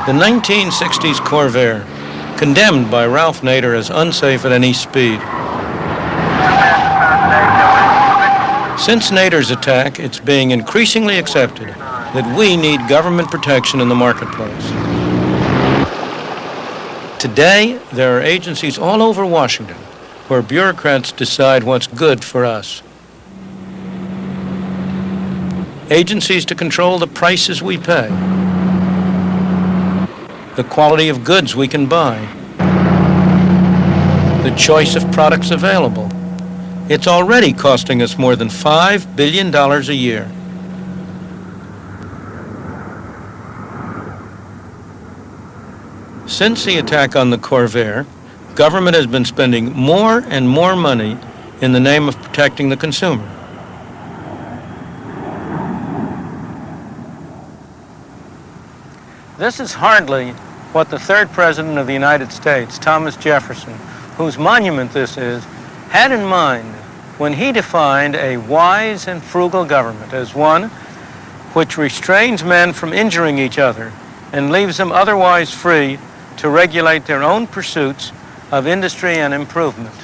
The 1960s Corvair, condemned by Ralph Nader as unsafe at any speed. Since Nader's attack, it's being increasingly accepted that we need government protection in the marketplace. Today, there are agencies all over Washington where bureaucrats decide what's good for us. Agencies to control the prices we pay, the quality of goods we can buy, the choice of products available. It's already costing us more than $5 billion a year. Since the attack on the Corvair, government has been spending more and more money in the name of protecting the consumer. This is hardly what the third president of the United States, Thomas Jefferson, whose monument this is, had in mind when he defined a wise and frugal government as one which restrains men from injuring each other and leaves them otherwise free to regulate their own pursuits of industry and improvement.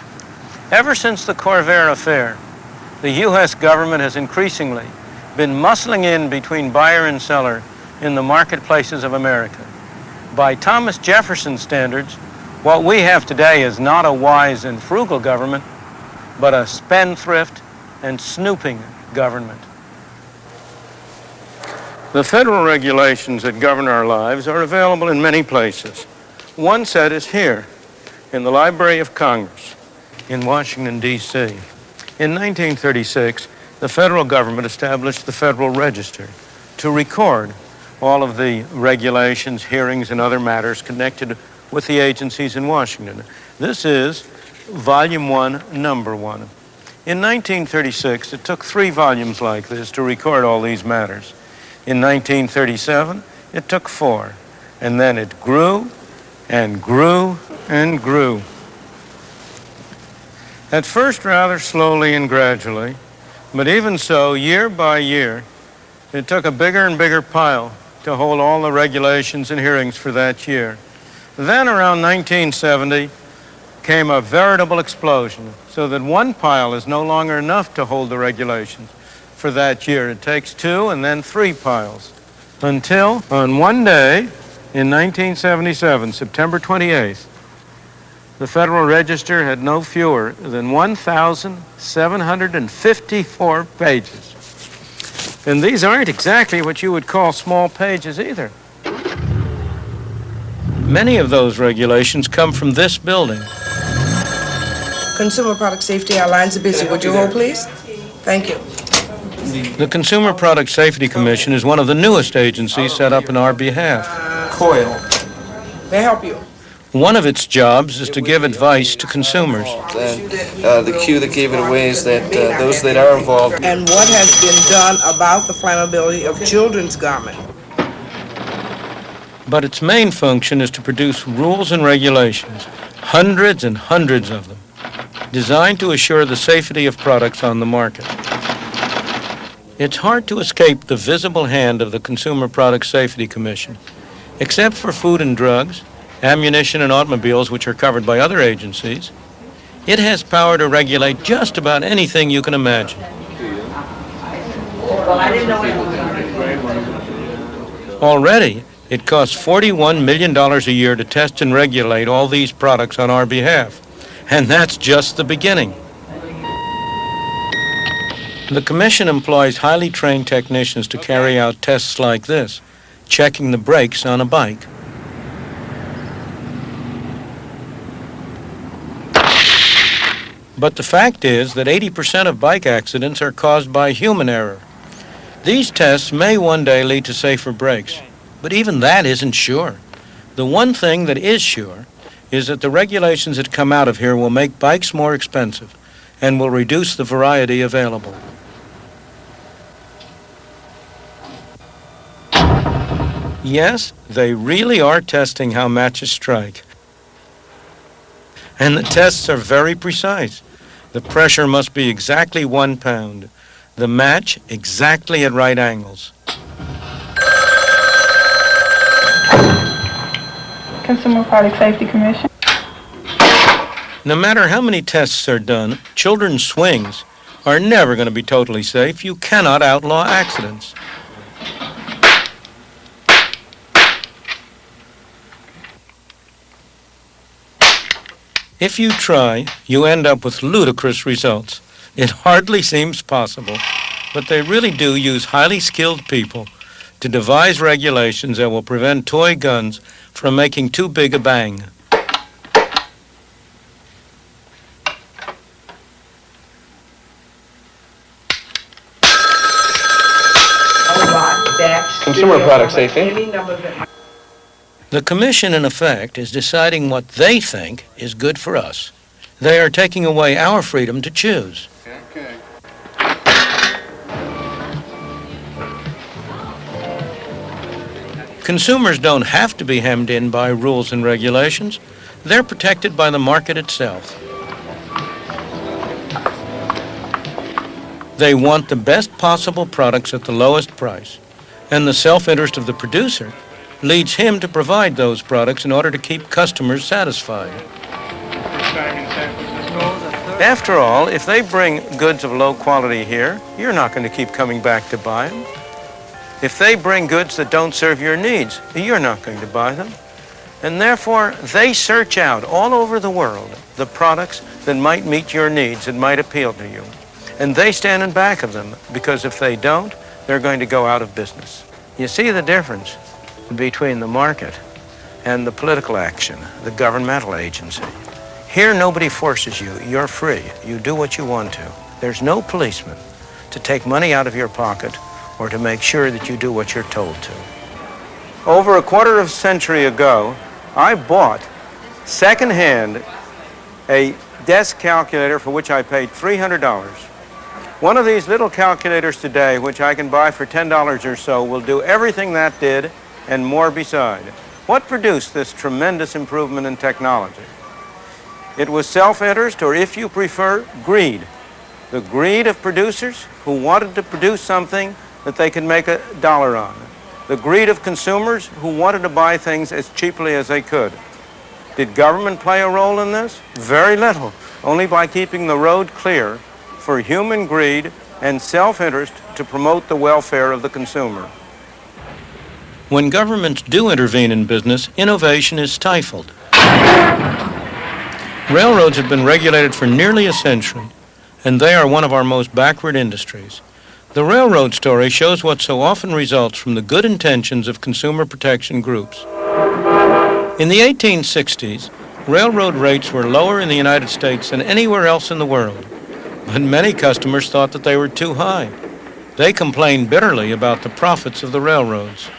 Ever since the Corvair affair, the U.S. government has increasingly been muscling in between buyer and seller in the marketplaces of America. By Thomas Jefferson standards, what we have today is not a wise and frugal government, but a spendthrift and snooping government. The federal regulations that govern our lives are available in many places. One set is here, in the Library of Congress, in Washington, D.C. In 1936, the federal government established the Federal Register to record all of the regulations, hearings, and other matters connected with the agencies in Washington. This is Volume 1, Number 1. In 1936, it took 3 volumes like this to record all these matters. In 1937, it took 4. And then it grew and grew and grew. At first, rather slowly and gradually, but even so, year by year, it took a bigger and bigger pile to hold all the regulations and hearings for that year. Then around 1970 came a veritable explosion, so that one pile is no longer enough to hold the regulations for that year. It takes 2 and then 3 piles. Until on one day in 1977, September 28th, the Federal Register had no fewer than 1,754 pages. And these aren't exactly what you would call small pages either. Many of those regulations come from this building. Consumer Product Safety, our lines are busy. Would you hold, please? Thank you. The Consumer Product Safety Commission is one of the newest agencies set up in our behalf. Coil. May I help you? One of its jobs is to give advice to consumers. The cue that gave it away is that those that are involved. And what has been done about the flammability of children's garments? But its main function is to produce rules and regulations, hundreds and hundreds of them, designed to assure the safety of products on the market. It's hard to escape the visible hand of the Consumer Product Safety Commission. Except for food and drugs, ammunition and automobiles, which are covered by other agencies, it has power to regulate just about anything you can imagine. Already, it costs $41 million a year to test and regulate all these products on our behalf. And that's just the beginning. The Commission employs highly trained technicians to carry out tests like this, checking the brakes on a bike. But the fact is that 80% of bike accidents are caused by human error. These tests may one day lead to safer brakes, but even that isn't sure. The one thing that is sure is that the regulations that come out of here will make bikes more expensive and will reduce the variety available. Yes, they really are testing how matches strike. And the tests are very precise. The pressure must be exactly 1 pound. The match exactly at right angles. Consumer Product Safety Commission. No matter how many tests are done, children's swings are never going to be totally safe. You cannot outlaw accidents. If you try, you end up with ludicrous results. It hardly seems possible, but they really do use highly skilled people to devise regulations that will prevent toy guns from making too big a bang. Consumer Product Safety. The Commission, in effect, is deciding what they think is good for us. They are taking away our freedom to choose. Okay. Consumers don't have to be hemmed in by rules and regulations. They're protected by the market itself. They want the best possible products at the lowest price, and the self-interest of the producer leads him to provide those products in order to keep customers satisfied. After all, if they bring goods of low quality here, you're not going to keep coming back to buy them. If they bring goods that don't serve your needs, you're not going to buy them. And therefore, they search out all over the world the products that might meet your needs, that might appeal to you. And they stand in back of them, because if they don't, they're going to go out of business. You see the difference between the market and the political action, the governmental agency. Here, nobody forces you. You're free. You do what you want to. There's no policeman to take money out of your pocket or to make sure that you do what you're told to. Over a quarter of a century ago, I bought secondhand a desk calculator for which I paid $300. One of these little calculators today, which I can buy for $10 or so, will do everything that did and more beside. What produced this tremendous improvement in technology? It was self-interest, or if you prefer, greed. The greed of producers who wanted to produce something that they could make a dollar on. The greed of consumers who wanted to buy things as cheaply as they could. Did government play a role in this? Very little, only by keeping the road clear for human greed and self-interest to promote the welfare of the consumer. When governments do intervene in business, innovation is stifled. Railroads have been regulated for nearly a century, and they are one of our most backward industries. The railroad story shows what so often results from the good intentions of consumer protection groups. In the 1860s, railroad rates were lower in the United States than anywhere else in the world, but many customers thought that they were too high. They complained bitterly about the profits of the railroads.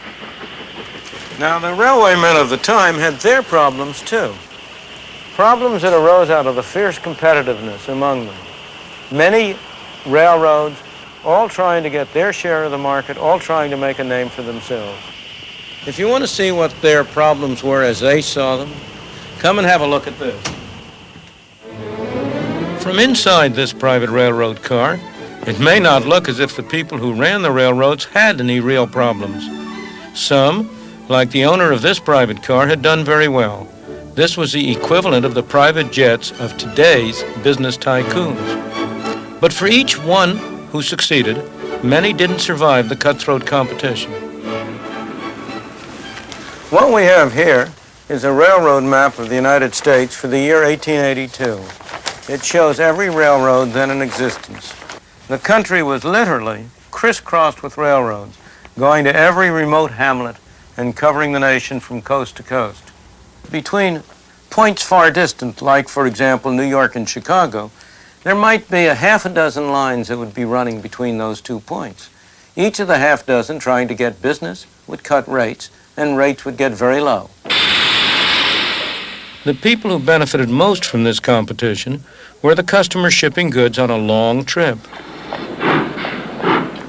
Now, the railwaymen of the time had their problems, too. Problems that arose out of the fierce competitiveness among them. Many railroads, all trying to get their share of the market, all trying to make a name for themselves. If you want to see what their problems were as they saw them, come and have a look at this. From inside this private railroad car, it may not look as if the people who ran the railroads had any real problems. Some, like the owner of this private car, had done very well. This was the equivalent of the private jets of today's business tycoons. But for each one who succeeded, many didn't survive the cutthroat competition. What we have here is a railroad map of the United States for the year 1882. It shows every railroad then in existence. The country was literally crisscrossed with railroads, going to every remote hamlet and covering the nation from coast to coast. Between points far distant, like, for example, New York and Chicago, there might be a half a dozen lines that would be running between those 2 points. Each of the half dozen trying to get business would cut rates, and rates would get very low. The people who benefited most from this competition were the customers shipping goods on a long trip.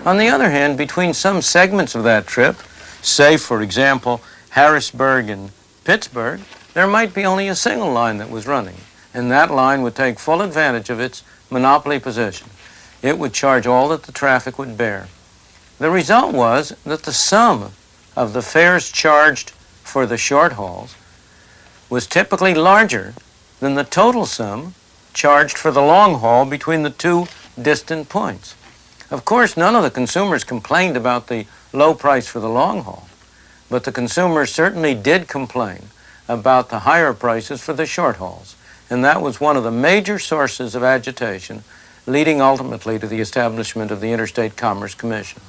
On the other hand, between some segments of that trip, say, for example, Harrisburg and Pittsburgh, there might be only a single line that was running, and that line would take full advantage of its monopoly position. It would charge all that the traffic would bear. The result was that the sum of the fares charged for the short hauls was typically larger than the total sum charged for the long haul between the two distant points. Of course, none of the consumers complained about the low price for the long haul, but the consumers certainly did complain about the higher prices for the short hauls, and that was one of the major sources of agitation leading ultimately to the establishment of the Interstate Commerce Commission.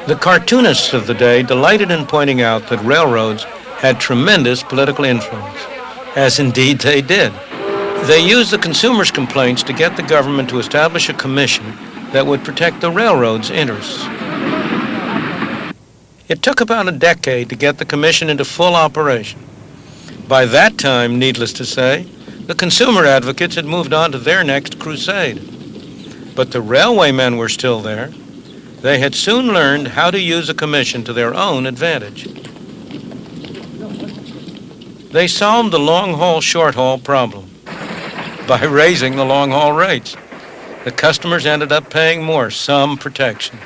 The cartoonists of the day delighted in pointing out that railroads had tremendous political influence, as indeed they did. They used the consumers' complaints to get the government to establish a commission that would protect the railroads' interests. It took about a decade to get the commission into full operation. By that time, needless to say, the consumer advocates had moved on to their next crusade. But the railwaymen were still there. They had soon learned how to use a commission to their own advantage. They solved the long-haul, short-haul problem by raising the long-haul rates. The customers ended up paying more, some protection.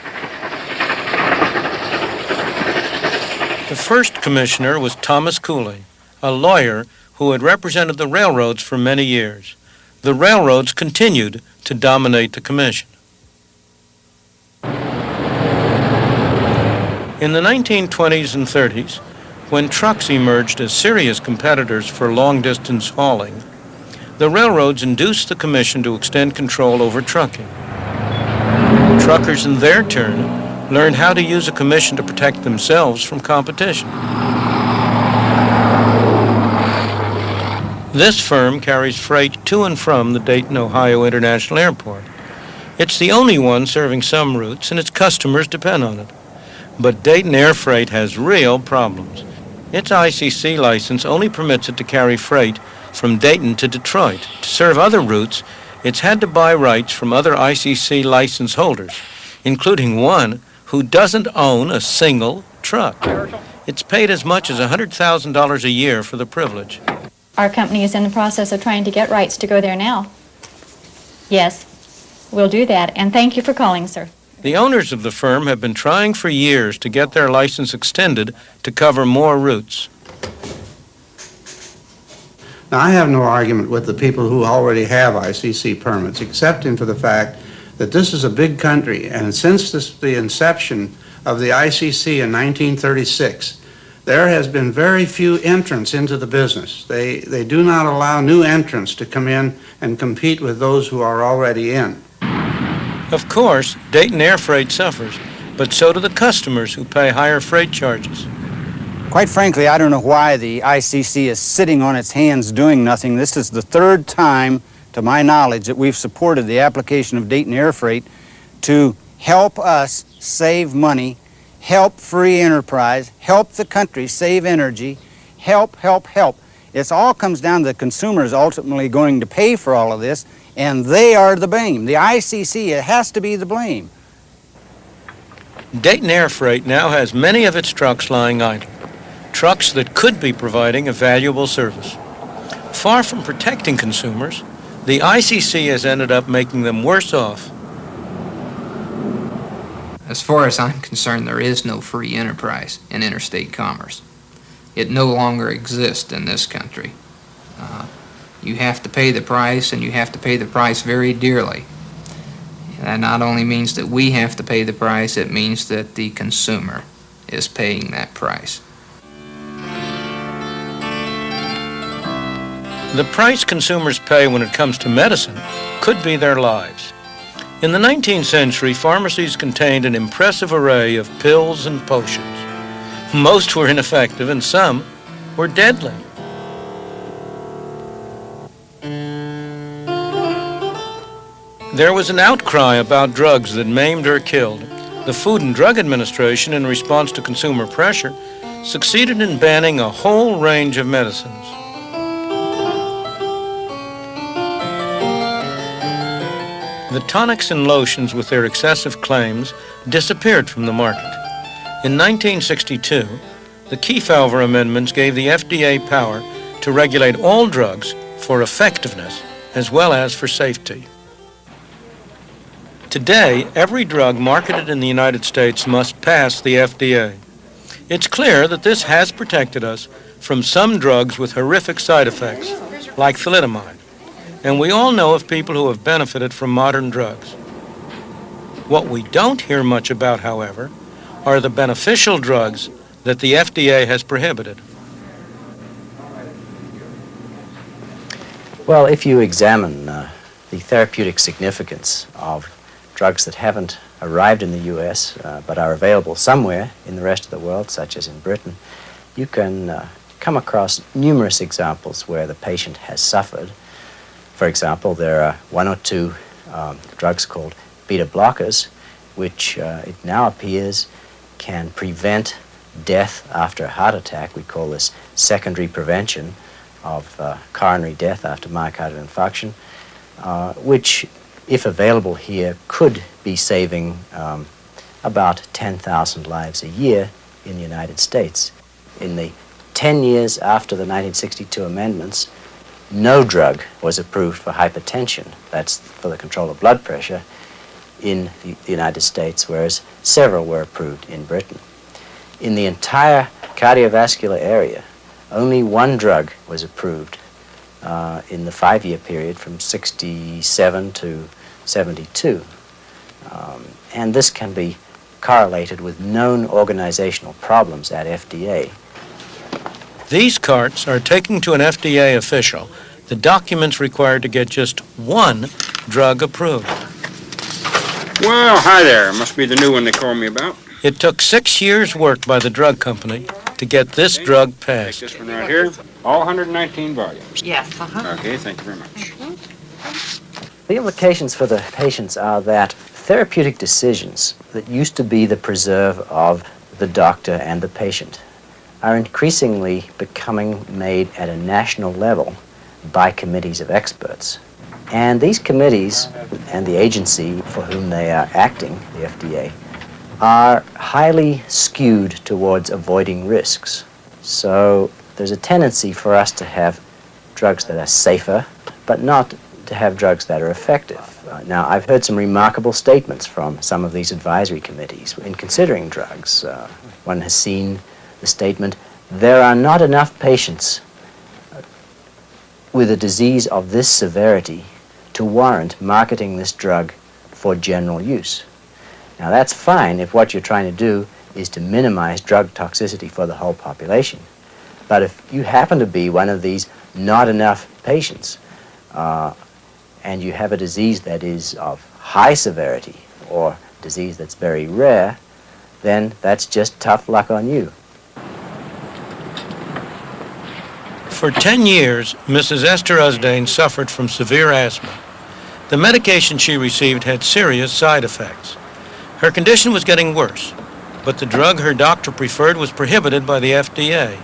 The first commissioner was Thomas Cooley, a lawyer who had represented the railroads for many years. The railroads continued to dominate the commission. In the 1920s and 30s, when trucks emerged as serious competitors for long-distance hauling, the railroads induced the commission to extend control over trucking. Truckers, in their turn, learned how to use a commission to protect themselves from competition. This firm carries freight to and from the Dayton, Ohio International Airport. It's the only one serving some routes, and its customers depend on it. But Dayton Air Freight has real problems. Its ICC license only permits it to carry freight from Dayton to Detroit. To serve other routes, it's had to buy rights from other ICC license holders, including one who doesn't own a single truck. It's paid as much as $100,000 a year for the privilege. Our company is in the process of trying to get rights to go there now. Yes, we'll do that, and thank you for calling, sir. The owners of the firm have been trying for years to get their license extended to cover more routes. Now, I have no argument with the people who already have ICC permits, excepting for the fact that this is a big country, and since the inception of the ICC in 1936, there has been very few entrants into the business. They do not allow new entrants to come in and compete with those who are already in. Of course, Dayton Air Freight suffers, but so do the customers who pay higher freight charges. Quite frankly, I don't know why the ICC is sitting on its hands doing nothing. This is the third time, to my knowledge, that we've supported the application of Dayton Air Freight to help us save money, help free enterprise, help the country save energy, help. It all comes down to the consumers ultimately going to pay for all of this, and they are the blame. The ICC, it has to be the blame. Dayton Air Freight now has many of its trucks lying idle, trucks that could be providing a valuable service. Far from protecting consumers, the ICC has ended up making them worse off. As far as I'm concerned, there is no free enterprise in interstate commerce. It no longer exists in this country. You have to pay the price, and you have to pay the price very dearly. That not only means that we have to pay the price, it means that the consumer is paying that price. The price consumers pay when it comes to medicine could be their lives. In the 19th century, pharmacies contained an impressive array of pills and potions. Most were ineffective, and some were deadly. There was an outcry about drugs that maimed or killed. The Food and Drug Administration, in response to consumer pressure, succeeded in banning a whole range of medicines. The tonics and lotions, with their excessive claims, disappeared from the market. In 1962, the Kefauver Amendments gave the FDA power to regulate all drugs for effectiveness as well as for safety. Today, every drug marketed in the United States must pass the FDA. It's clear that this has protected us from some drugs with horrific side effects, like thalidomide. And we all know of people who have benefited from modern drugs. What we don't hear much about, however, are the beneficial drugs that the FDA has prohibited. Well, if you examine the therapeutic significance of drugs that haven't arrived in the U.S. But are available somewhere in the rest of the world, such as in Britain, you can come across numerous examples where the patient has suffered. For example, there are one or two drugs called beta blockers, which it now appears can prevent death after a heart attack. We call this secondary prevention of coronary death after myocardial infarction, which, if available here, could be saving about 10,000 lives a year in the United States. In the 10 years after the 1962 amendments, no drug was approved for hypertension, that's for the control of blood pressure, in the United States, whereas several were approved in Britain. In the entire cardiovascular area, only one drug was approved in the 5-year period from 67 to 72. And this can be correlated with known organizational problems at FDA. These carts are taking to an FDA official the documents required to get just one drug approved. Well, hi there. Must be the new one they called me about. It took 6 years' work by the drug company to get this drug passed. Take this one right here. All 119 volumes. Yes, Okay, thank you very much. The implications for the patients are that therapeutic decisions that used to be the preserve of the doctor and the patient are increasingly becoming made at a national level by committees of experts. And these committees and the agency for whom they are acting, the FDA, are highly skewed towards avoiding risks. So there's a tendency for us to have drugs that are safer, but not to have drugs that are effective. Now, I've heard some remarkable statements from some of these advisory committees in considering drugs. One has seen the statement, there are not enough patients with a disease of this severity to warrant marketing this drug for general use. Now, that's fine if what you're trying to do is to minimize drug toxicity for the whole population. But if you happen to be one of these not enough patients, and you have a disease that is of high severity or disease that's very rare, then that's just tough luck on you. For 10 years, Mrs. Esther Usdane suffered from severe asthma. The medication she received had serious side effects. Her condition was getting worse, but the drug her doctor preferred was prohibited by the FDA.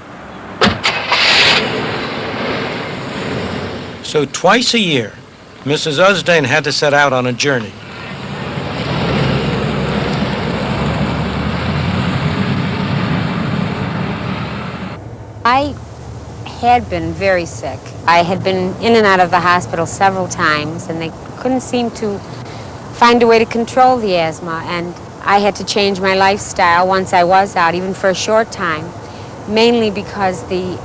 So twice a year, Mrs. Usdane had to set out on a journey. I had been very sick. I had been in and out of the hospital several times, and they couldn't seem to find a way to control the asthma, and I had to change my lifestyle once I was out, even for a short time, mainly because the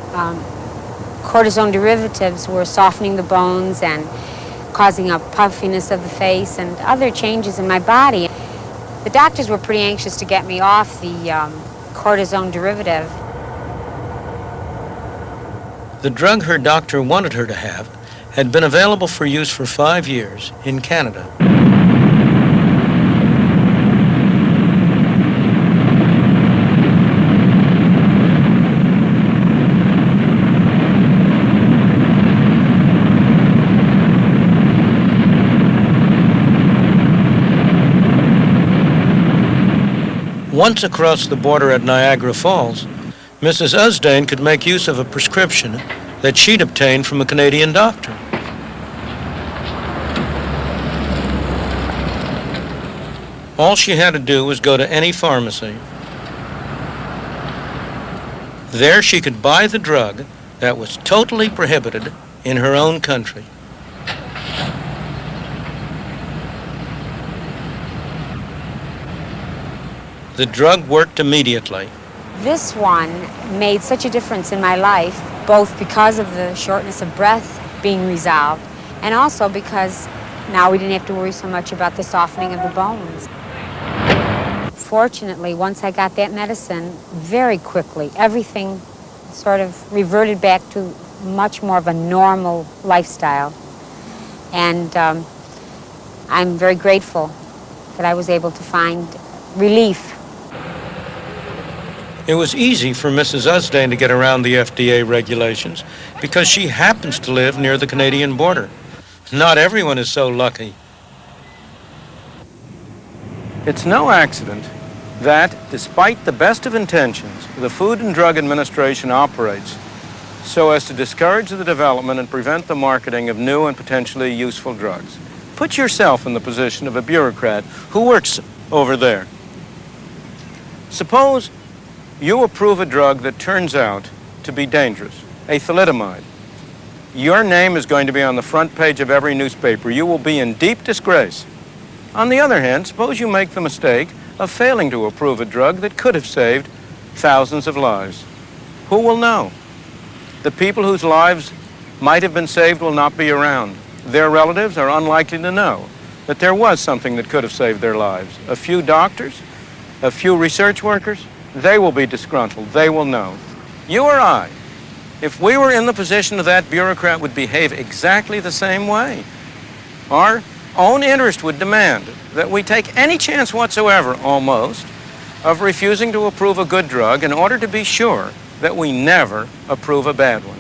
cortisone derivatives were softening the bones and causing a puffiness of the face and other changes in my body. The doctors were pretty anxious to get me off the cortisone derivative. The drug her doctor wanted her to have had been available for use for 5 years in Canada. Once across the border at Niagara Falls, Mrs. Usdane could make use of a prescription that she'd obtained from a Canadian doctor. All she had to do was go to any pharmacy. There she could buy the drug that was totally prohibited in her own country. The drug worked immediately. This one made such a difference in my life, both because of the shortness of breath being resolved, and also because now we didn't have to worry so much about the softening of the bones. Fortunately, once I got that medicine, very quickly, everything sort of reverted back to much more of a normal lifestyle. And I'm very grateful that I was able to find relief. It was easy for Mrs. Usdane to get around the FDA regulations because she happens to live near the Canadian border. Not everyone is so lucky. It's no accident that, despite the best of intentions, the Food and Drug Administration operates so as to discourage the development and prevent the marketing of new and potentially useful drugs. Put yourself in the position of a bureaucrat who works over there. Suppose you approve a drug that turns out to be dangerous, a thalidomide. Your name is going to be on the front page of every newspaper. You will be in deep disgrace. On the other hand, suppose you make the mistake of failing to approve a drug that could have saved thousands of lives. Who will know? The people whose lives might have been saved will not be around. Their relatives are unlikely to know that there was something that could have saved their lives. A few doctors, a few research workers, they will be disgruntled. They will know. You or I, if we were in the position of that bureaucrat, would behave exactly the same way. Our own interest would demand that we take any chance whatsoever, almost, of refusing to approve a good drug in order to be sure that we never approve a bad one.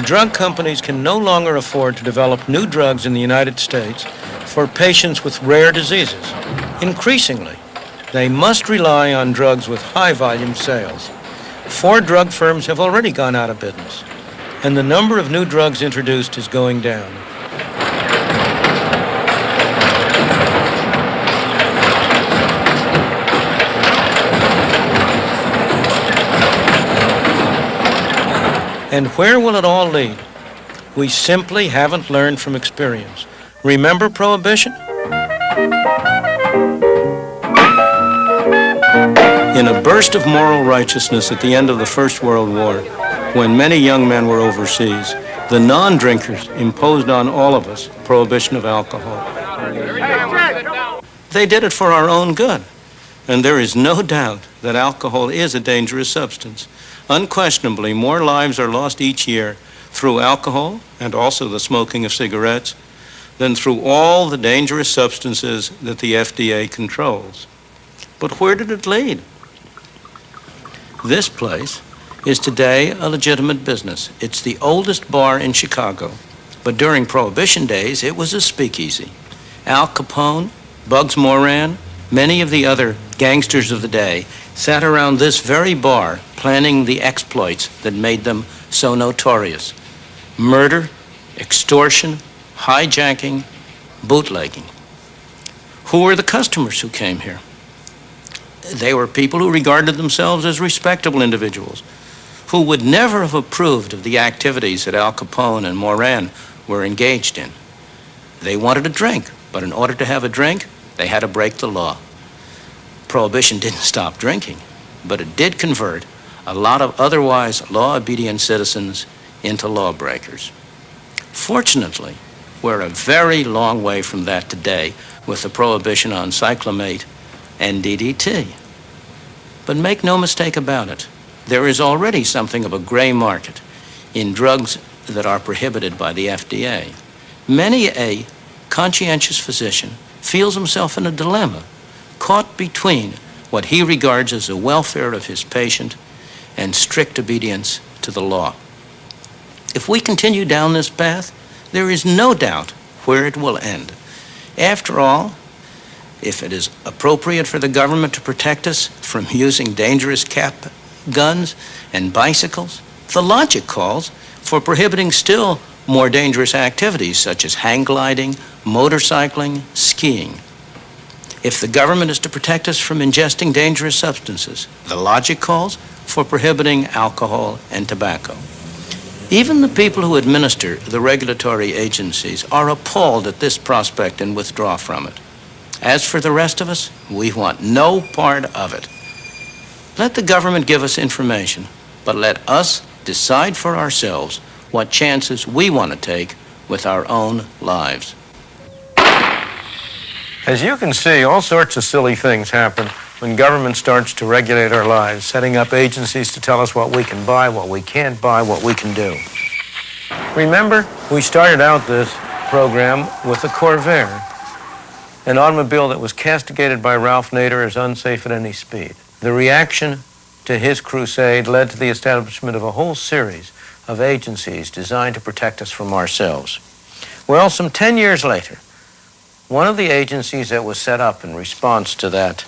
Drug companies can no longer afford to develop new drugs in the United States for patients with rare diseases. Increasingly, they must rely on drugs with high-volume sales. 4 drug firms have already gone out of business, and the number of new drugs introduced is going down. And where will it all lead? We simply haven't learned from experience. Remember Prohibition? In a burst of moral righteousness at the end of the First World War, when many young men were overseas, the non-drinkers imposed on all of us prohibition of alcohol. They did it for our own good, and there is no doubt that alcohol is a dangerous substance. Unquestionably, more lives are lost each year through alcohol and also the smoking of cigarettes than through all the dangerous substances that the FDA controls. But where did it lead? This place is today a legitimate business. It's the oldest bar in Chicago, but during Prohibition days, it was a speakeasy. Al Capone, Bugs Moran, many of the other gangsters of the day sat around this very bar planning the exploits that made them so notorious. Murder, extortion, hijacking, bootlegging. Who were the customers who came here? They were people who regarded themselves as respectable individuals, who would never have approved of the activities that Al Capone and Moran were engaged in. They wanted a drink, but in order to have a drink, they had to break the law. Prohibition didn't stop drinking, but it did convert a lot of otherwise law-obedient citizens into lawbreakers. Fortunately, we're a very long way from that today with the prohibition on cyclamate and DDT. But make no mistake about it, there is already something of a gray market in drugs that are prohibited by the FDA. Many a conscientious physician feels himself in a dilemma, caught between what he regards as the welfare of his patient and strict obedience to the law. If we continue down this path, there is no doubt where it will end. After all, if it is appropriate for the government to protect us from using dangerous cap guns and bicycles, the logic calls for prohibiting still more dangerous activities such as hang gliding, motorcycling, skiing. If the government is to protect us from ingesting dangerous substances, the logic calls for prohibiting alcohol and tobacco. Even the people who administer the regulatory agencies are appalled at this prospect and withdraw from it. As for the rest of us, we want no part of it. Let the government give us information, but let us decide for ourselves what chances we want to take with our own lives. As you can see, all sorts of silly things happen when government starts to regulate our lives, setting up agencies to tell us what we can buy, what we can't buy, what we can do. Remember, we started out this program with the Corvair, an automobile that was castigated by Ralph Nader as unsafe at any speed. The reaction to his crusade led to the establishment of a whole series of agencies designed to protect us from ourselves. Well, some 10 years later, one of the agencies that was set up in response to that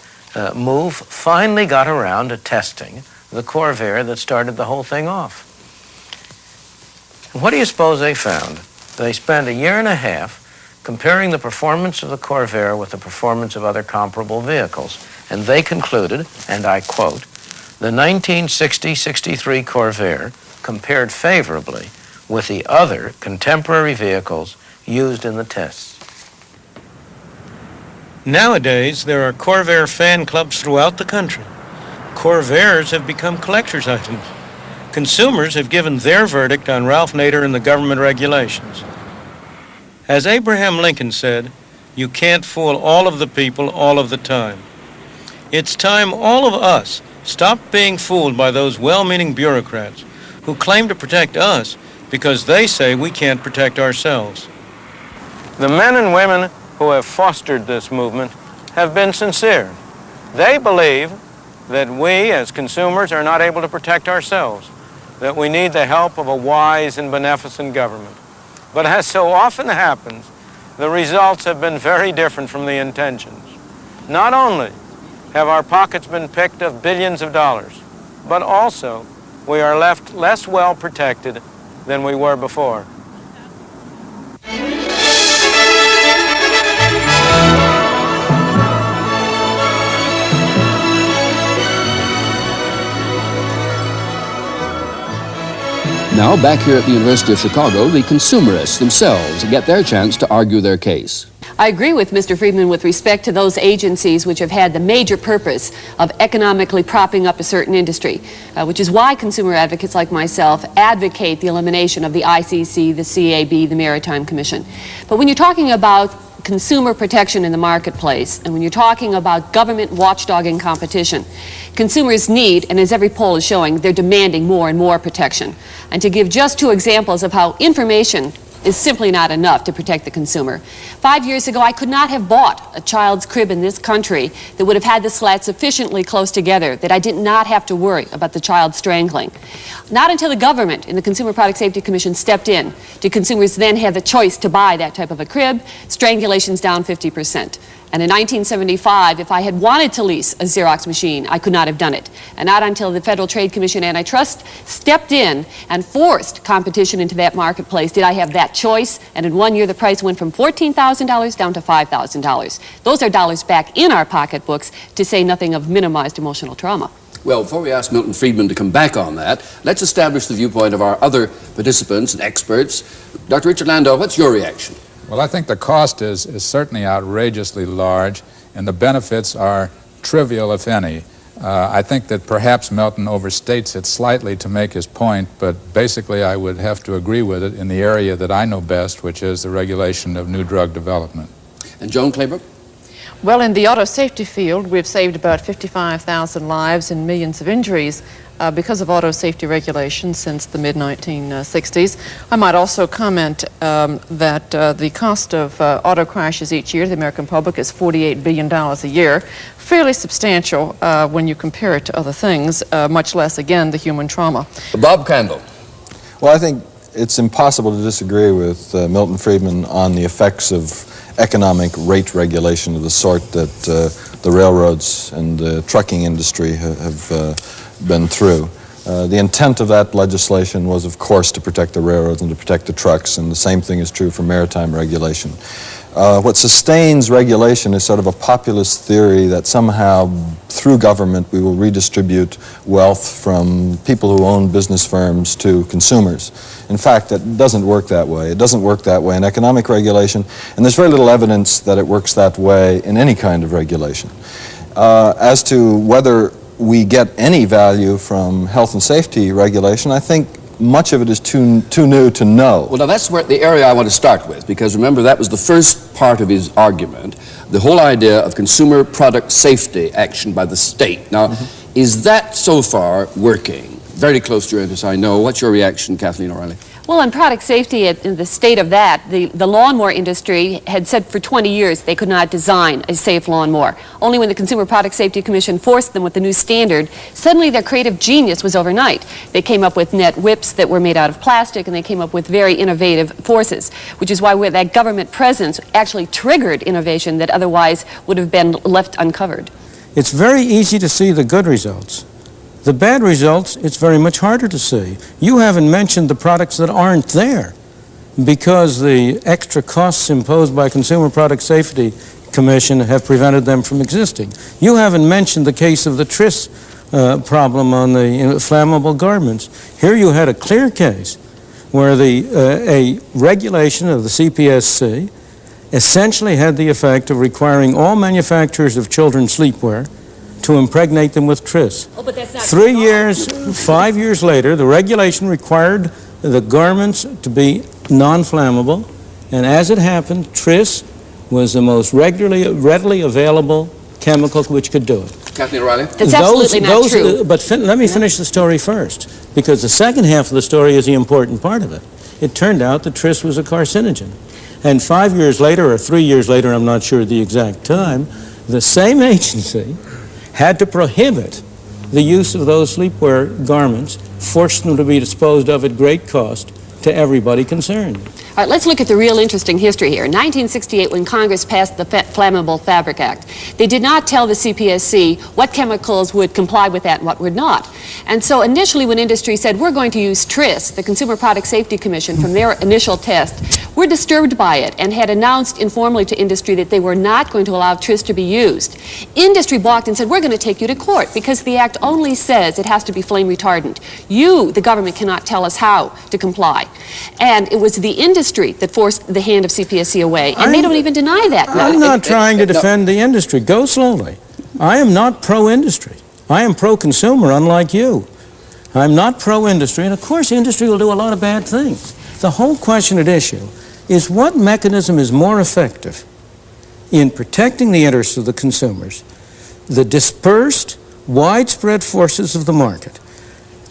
move finally got around to testing the Corvair that started the whole thing off. And what do you suppose they found? They spent a year and a half comparing the performance of the Corvair with the performance of other comparable vehicles. And they concluded, and I quote, the 1960-63 Corvair compared favorably with the other contemporary vehicles used in the tests. Nowadays, there are Corvair fan clubs throughout the country. Corvairs have become collector's items. Consumers have given their verdict on Ralph Nader and the government regulations. As Abraham Lincoln said, you can't fool all of the people all of the time. It's time all of us stopped being fooled by those well-meaning bureaucrats who claim to protect us because they say we can't protect ourselves. The men and women who have fostered this movement have been sincere. They believe that we as consumers are not able to protect ourselves, that we need the help of a wise and beneficent government. But as so often happens, the results have been very different from the intentions. Not only have our pockets been picked of billions of dollars, but also we are left less well protected than we were before. Now, back here at the University of Chicago, the consumerists themselves get their chance to argue their case. I agree with Mr. Friedman with respect to those agencies which have had the major purpose of economically propping up a certain industry, which is why consumer advocates like myself advocate the elimination of the ICC, the CAB, the Maritime Commission. But when you're talking about consumer protection in the marketplace, and when you're talking about government watchdogging competition, consumers need, and as every poll is showing, they're demanding more and more protection. And to give just two examples of how information is simply not enough to protect the consumer. 5 years ago, I could not have bought a child's crib in this country that would have had the slats sufficiently close together that I did not have to worry about the child strangling. Not until the government and the Consumer Product Safety Commission stepped in did consumers then have the choice to buy that type of a crib. Strangulation's down 50%. And in 1975, if I had wanted to lease a Xerox machine, I could not have done it. And not until the Federal Trade Commission Antitrust stepped in and forced competition into that marketplace did I have that choice. And in 1 year, the price went from $14,000 down to $5,000. Those are dollars back in our pocketbooks, to say nothing of minimized emotional trauma. Well, before we ask Milton Friedman to come back on that, let's establish the viewpoint of our other participants and experts. Dr. Richard Landau, what's your reaction? Well, I think the cost is certainly outrageously large, and the benefits are trivial, if any. I think that perhaps Milton overstates it slightly to make his point, but basically I would have to agree with it in the area that I know best, which is the regulation of new drug development. And Joan Claybrook? Well, in the auto safety field, we've saved about 55,000 lives and millions of injuries because of auto safety regulations since the mid-1960s. I might also comment that the cost of auto crashes each year to the American public is $48 billion a year. Fairly substantial when you compare it to other things, much less, again, the human trauma. Bob Crandall. Well, I think it's impossible to disagree with Milton Friedman on the effects of economic rate regulation of the sort that the railroads and the trucking industry have been through. The intent of that legislation was, of course, to protect the railroads and to protect the trucks, and the same thing is true for maritime regulation. What sustains regulation is sort of a populist theory that somehow through government we will redistribute wealth from people who own business firms to consumers. In fact, it doesn't work that way. It doesn't work that way in economic regulation, and there's very little evidence that it works that way in any kind of regulation. As to whether we get any value from health and safety regulation, I think much of it is too new to know. Well, now that's where the area I want to start with, because remember that was the first part of his argument, the whole idea of consumer product safety action by the state. Now, is that so far working? Very close to your interest, I know. What's your reaction, Kathleen O'Reilly? Well, on product safety, in the state of that, the lawnmower industry had said for 20 years they could not design a safe lawnmower. Only when the Consumer Product Safety Commission forced them with the new standard, suddenly their creative genius was overnight. They came up with net whips that were made out of plastic, and they came up with very innovative forces, which is why that government presence actually triggered innovation that otherwise would have been left uncovered. It's very easy to see the good results. The bad results, it's very much harder to see. You haven't mentioned the products that aren't there because the extra costs imposed by Consumer Product Safety Commission have prevented them from existing. You haven't mentioned the case of the Tris problem on the flammable garments. Here you had a clear case where a regulation of the CPSC essentially had the effect of requiring all manufacturers of children's sleepwear to impregnate them with Tris. Oh, but that's not 3 years, 5 years later, the regulation required the garments to be non-flammable, and as it happened, Tris was the most readily available chemical which could do it. Kathleen O'Reilly? That's absolutely not true. But let me finish the story first, because the second half of the story is the important part of it. It turned out that Tris was a carcinogen. And 5 years later, or 3 years later, I'm not sure the exact time, the same agency had to prohibit the use of those sleepwear garments, forced them to be disposed of at great cost to everybody concerned. All right, let's look at the real interesting history here. In 1968, when Congress passed the Flammable Fabric Act, they did not tell the CPSC what chemicals would comply with that and what would not. And so initially when industry said, we're going to use Tris, the Consumer Product Safety Commission, from their initial test, were disturbed by it and had announced informally to industry that they were not going to allow Tris to be used. Industry balked and said, we're going to take you to court because the act only says it has to be flame retardant. You, the government, cannot tell us how to comply. And it was the industry that forced the hand of CPSC away, and they don't even deny that now. I'm not trying to defend the industry. Go slowly. I am not pro-industry. I am pro-consumer, unlike you. I'm not pro-industry, and of course industry will do a lot of bad things. The whole question at issue is what mechanism is more effective in protecting the interests of the consumers, the dispersed, widespread forces of the market.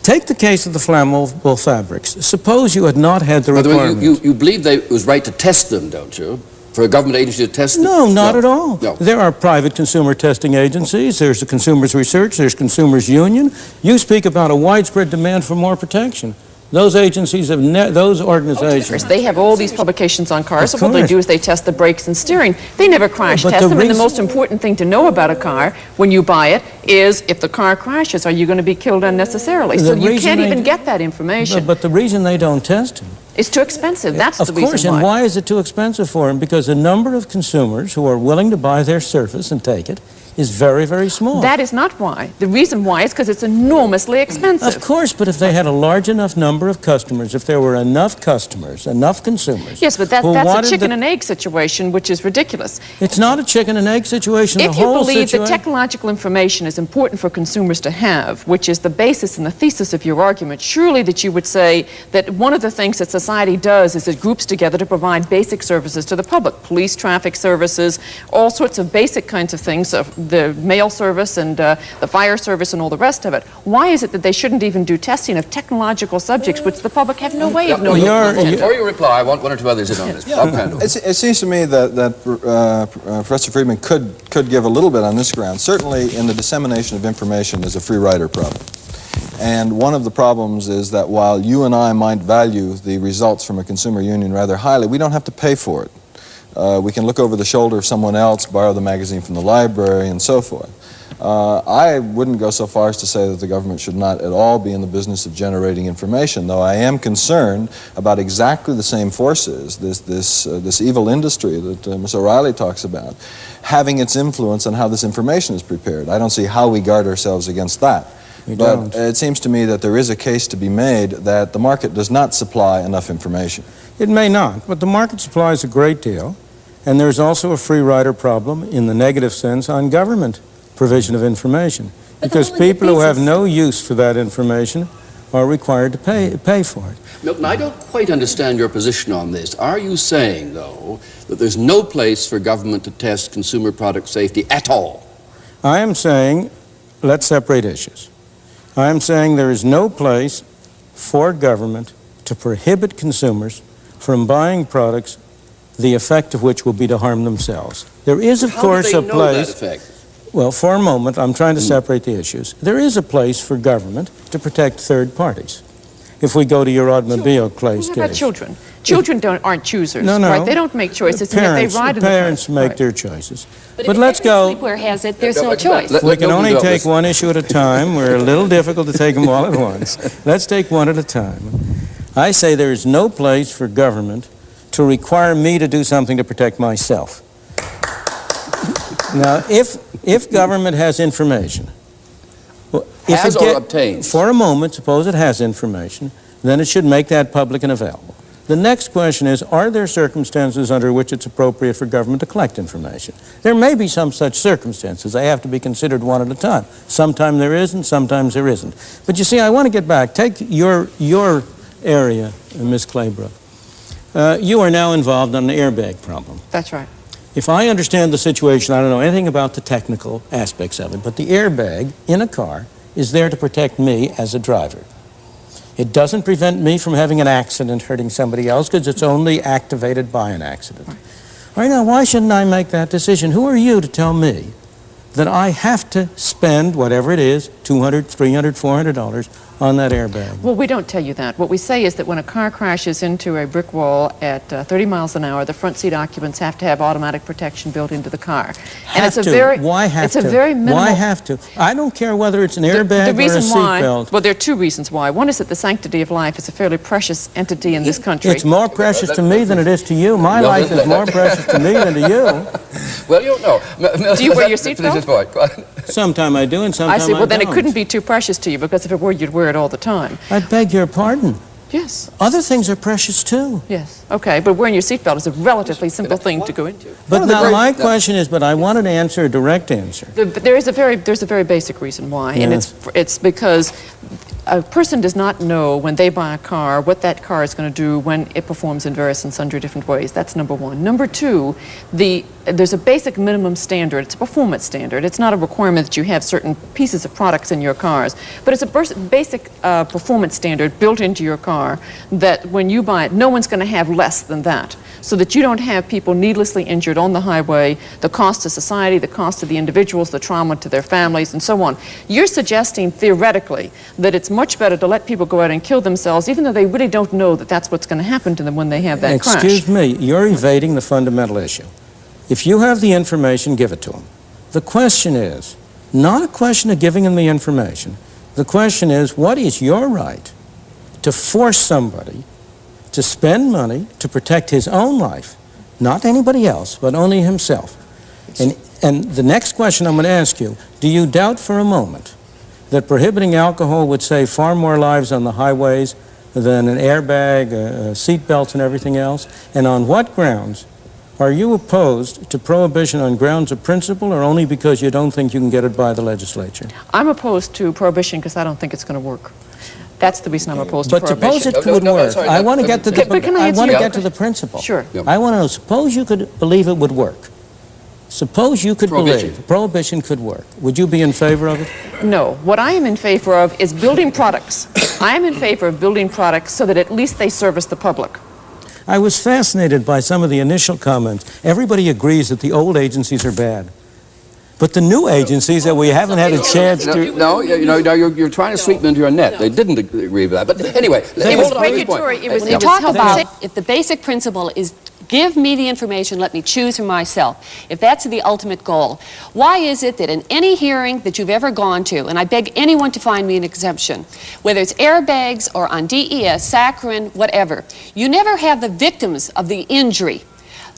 Take the case of the flammable fabrics. Suppose you had not had the requirement. You believe it was right to test them, don't you? For a government agency to test them? No, not at all. No. There are private consumer testing agencies. There's the Consumers Research. There's Consumers Union. You speak about a widespread demand for more protection. Those agencies have those organizations. They have all these publications on cars, so what they do is they test the brakes and steering. They never crash test them, and the most important thing to know about a car when you buy it is if the car crashes, are you going to be killed unnecessarily? So you can't even get that information. But the reason they don't test them, it's too expensive. That's the reason why. Of course, and why is it too expensive for them? Because the number of consumers who are willing to buy their Surface and take it is very, very small. That is not why. The reason why is because it's enormously expensive. Of course, but if they had a large enough number of customers, if there were enough customers, enough consumers... Yes, but that's a chicken and egg situation, which is ridiculous. It's not a chicken and egg situation. If you believe that technological information is important for consumers to have, which is the basis and the thesis of your argument, surely that you would say that one of the things that society does is it groups together to provide basic services to the public, police, traffic services, all sorts of basic kinds of things, the mail service and the fire service and all the rest of it. Why is it that they shouldn't even do testing of technological subjects which the public have no way of knowing? Before you reply, I want one or two others in on this. It seems to me that Professor Friedman could give a little bit on this ground. Certainly in the dissemination of information is a free rider problem. And one of the problems is that while you and I might value the results from a consumer union rather highly, we don't have to pay for it. We can look over the shoulder of someone else, borrow the magazine from the library, and so forth. I wouldn't go so far as to say that the government should not at all be in the business of generating information, though I am concerned about exactly the same forces, this evil industry that Ms. O'Reilly talks about, having its influence on how this information is prepared. I don't see how we guard ourselves against that. But it seems to me that there is a case to be made that the market does not supply enough information. It may not, but the market supplies a great deal, and there's also a free rider problem in the negative sense on government provision of information, because people who have no use for that information are required to pay for it. Milton, I don't quite understand your position on this. Are you saying, though, that there's no place for government to test consumer product safety at all? I am saying, let's separate issues. I am saying there is no place for government to prohibit consumers from buying products the effect of which will be to harm themselves. There is, of course, a place... Well, for a moment, I'm trying to separate the issues. There is a place for government to protect third parties. If we go to your automobile case. What about children? Children aren't choosers, no. right? They don't make choices, and yet they ride in the parents make their choices. But let's go. Sleepwear has it, there's no choice. We can only take one issue at a time. We're a little difficult to take them all at once. Let's take one at a time. I say there is no place for government to require me to do something to protect myself. Now, if government has information, Has or obtains? For a moment, suppose it has information, then it should make that public and available. The next question is, are there circumstances under which it's appropriate for government to collect information? There may be some such circumstances. They have to be considered one at a time. Sometimes there is and sometimes there isn't. But you see, I want to get back. Take your area, Ms. Claybrook. You are now involved on an airbag problem. That's right. If I understand the situation, I don't know anything about the technical aspects of it, but the airbag in a car is there to protect me as a driver. It doesn't prevent me from having an accident hurting somebody else because it's only activated by an accident. Right. All right, now, why shouldn't I make that decision? Who are you to tell me that I have to spend whatever it is, $200, $300, $400 on that airbag? Well, we don't tell you that. What we say is that when a car crashes into a brick wall at 30 miles an hour, the front seat occupants have to have automatic protection built into the car. And it's a very minimal... Why have to? I don't care whether it's an airbag or a seat belt. Well, there are two reasons why. One is that the sanctity of life is a fairly precious entity in this country. It's more precious to me than it is to you. My life is more precious to me than to you. Well, you don't know. Do you wear your seatbelt? Sometime I do and sometimes I see. Well, then don't. It couldn't be too precious to you, because if it were, you'd wear it all the time. I beg your pardon. Yes. Other things are precious too. Yes. Okay, but wearing your seatbelt is a relatively simple thing to go into. But now my question is, but I wanted to answer a direct answer. There's a very basic reason why, yes. And it's because a person does not know when they buy a car what that car is going to do when it performs in various and sundry different ways. That's number one. Number two, there's a basic minimum standard. It's a performance standard. It's not a requirement that you have certain pieces of products in your cars, but it's a basic performance standard built into your car that when you buy it, no one's going to have less than that, so that you don't have people needlessly injured on the highway, the cost to society, the cost to the individuals, the trauma to their families, and so on. You're suggesting theoretically that it's much better to let people go out and kill themselves, even though they really don't know that that's what's going to happen to them when they have that crash. Excuse me, you're evading the fundamental issue. If you have the information, give it to them. The question is not a question of giving them the information. The question is, what is your right to force somebody to spend money to protect his own life, not anybody else, but only himself? And the next question I'm going to ask you, do you doubt for a moment that prohibiting alcohol would save far more lives on the highways than an airbag, seat belts, and everything else? And on what grounds are you opposed to prohibition, on grounds of principle or only because you don't think you can get it by the legislature? I'm opposed to prohibition because I don't think it's going to work. That's the reason I'm opposed to prohibition. But suppose it would work. I want to get to the principle. Sure. I want to know, suppose you could believe it would work. Suppose you could believe prohibition could work. Would you be in favor of it? No. What I am in favor of is building products. I am in favor of building products so that at least they service the public. I was fascinated by some of the initial comments. Everybody agrees that the old agencies are bad. But the new agencies that we haven't had a chance to... No, you're trying to sweep them into your net. They didn't agree with that. But anyway... It was regulatory. It was talk about if the basic principle is Give me the information, let me choose for myself. If that's the ultimate goal, why is it that in any hearing that you've ever gone to, and I beg anyone to find me an exemption, whether it's airbags or on DES, saccharin, whatever, you never have the victims of the injury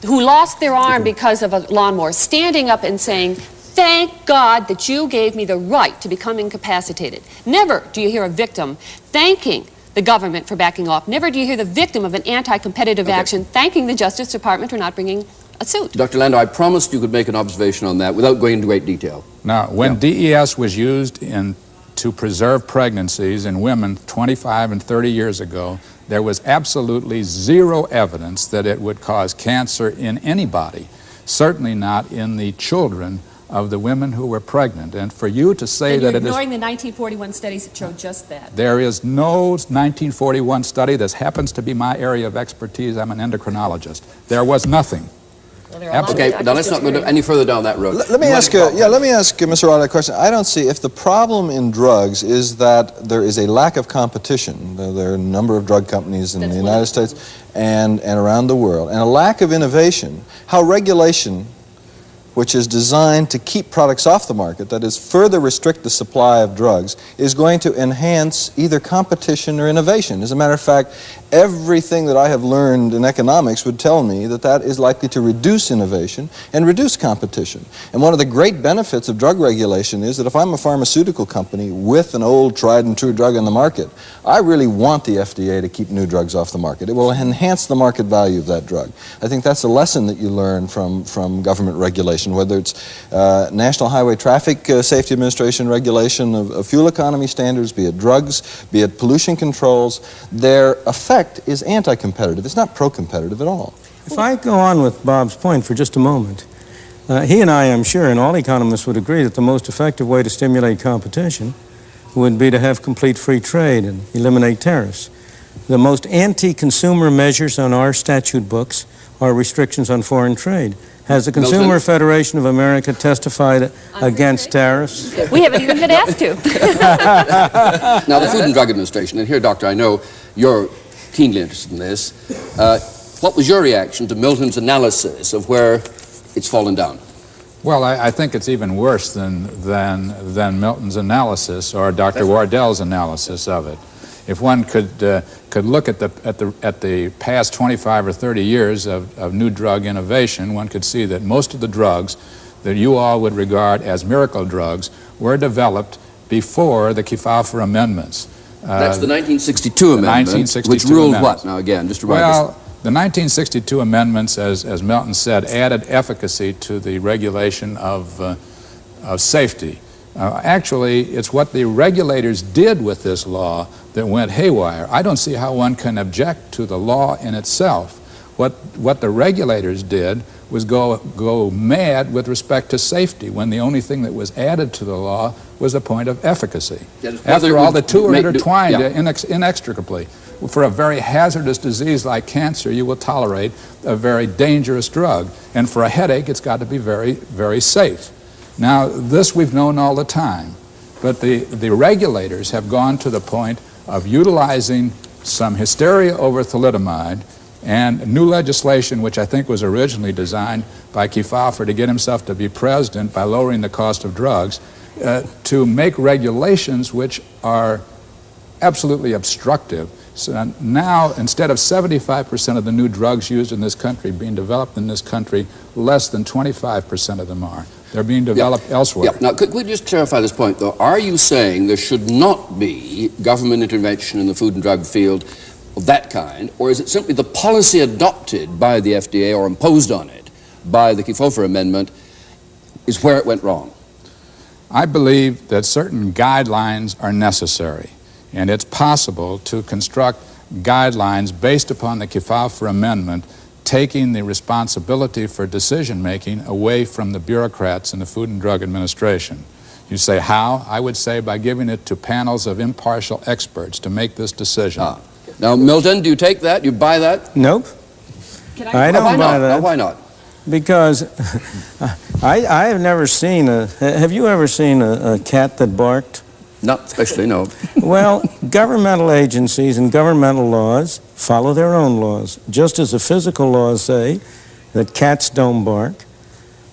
who lost their arm because of a lawnmower standing up and saying, thank God that you gave me the right to become incapacitated. Never do you hear a victim thanking the government for backing off. Never do you hear the victim of an anti-competitive action thanking the Justice Department for not bringing a suit. Dr. Landau, I promised you could make an observation on that without going into great detail. Now, when DES was used to preserve pregnancies in women 25 and 30 years ago, there was absolutely zero evidence that it would cause cancer in anybody, certainly not in the children of the women who were pregnant. And for you to say that it is... ignoring the 1941 studies that showed just that. There is no 1941 study. This happens to be my area of expertise. I'm an endocrinologist. There was nothing. Okay, now let's not go any further down that road. Let me ask Mr. Riley a question. I don't see if the problem in drugs is that there is a lack of competition. There are a number of drug companies in the United States and around the world, and a lack of innovation, how regulation, which is designed to keep products off the market, that is, further restrict the supply of drugs, is going to enhance either competition or innovation. As a matter of fact, everything that I have learned in economics would tell me that that is likely to reduce innovation and reduce competition. And one of the great benefits of drug regulation is that if I'm a pharmaceutical company with an old tried and true drug in the market, I really want the FDA to keep new drugs off the market. It will enhance the market value of that drug. I think that's a lesson that you learn from government regulation, whether it's National Highway Traffic Safety Administration regulation of fuel economy standards, be it drugs, be it pollution controls. Their effect is anti-competitive. It's not pro-competitive at all. If I go on with Bob's point for just a moment, he and I am sure, and all economists would agree, that the most effective way to stimulate competition would be to have complete free trade and eliminate tariffs. The most anti-consumer measures on our statute books are restrictions on foreign trade. Has the Consumer Federation of America testified against tariffs? We haven't even been asked to. Now, the Food and Drug Administration, and here, Doctor, I know you're keenly interested in this. What was your reaction to Milton's analysis of where it's fallen down? Well, I think it's even worse than Milton's analysis or Dr. Wardell's analysis of it. If one could look at the past 25 or 30 years of new drug innovation, one could see that most of the drugs that you all would regard as miracle drugs were developed before the Kefauver amendments. That's the 1962 amendment, which ruled what? Now, again, just to remind us. Well, the 1962 amendments, as Milton said, added efficacy to the regulation of safety. Actually, it's what the regulators did with this law that went haywire. I don't see how one can object to the law in itself. What the regulators did was go mad with respect to safety when the only thing that was added to the law was a point of efficacy. After all, the two are intertwined inextricably. For a very hazardous disease like cancer, you will tolerate a very dangerous drug. And for a headache, it's got to be very, very safe. Now, this we've known all the time, but the regulators have gone to the point of utilizing some hysteria over thalidomide and new legislation, which I think was originally designed by Kefauver to get himself to be president by lowering the cost of drugs, to make regulations which are absolutely obstructive. So now, instead of 75% of the new drugs used in this country being developed in this country, less than 25% of them are. They're being developed elsewhere. Now, could we just clarify this point, though? Are you saying there should not be government intervention in the food and drug field of that kind, or is it simply the policy adopted by the FDA or imposed on it by the Kefauver Amendment is where it went wrong? I believe that certain guidelines are necessary, and it's possible to construct guidelines based upon the Kefauver Amendment, taking the responsibility for decision-making away from the bureaucrats in the Food and Drug Administration. You say how? I would say by giving it to panels of impartial experts to make this decision. Now, Milton, do you take that? You buy that? Nope. I don't buy that. Now, why not? Because I have never seen have you ever seen a cat that barked? Not especially, no. Well, governmental agencies and governmental laws follow their own laws. Just as the physical laws say that cats don't bark,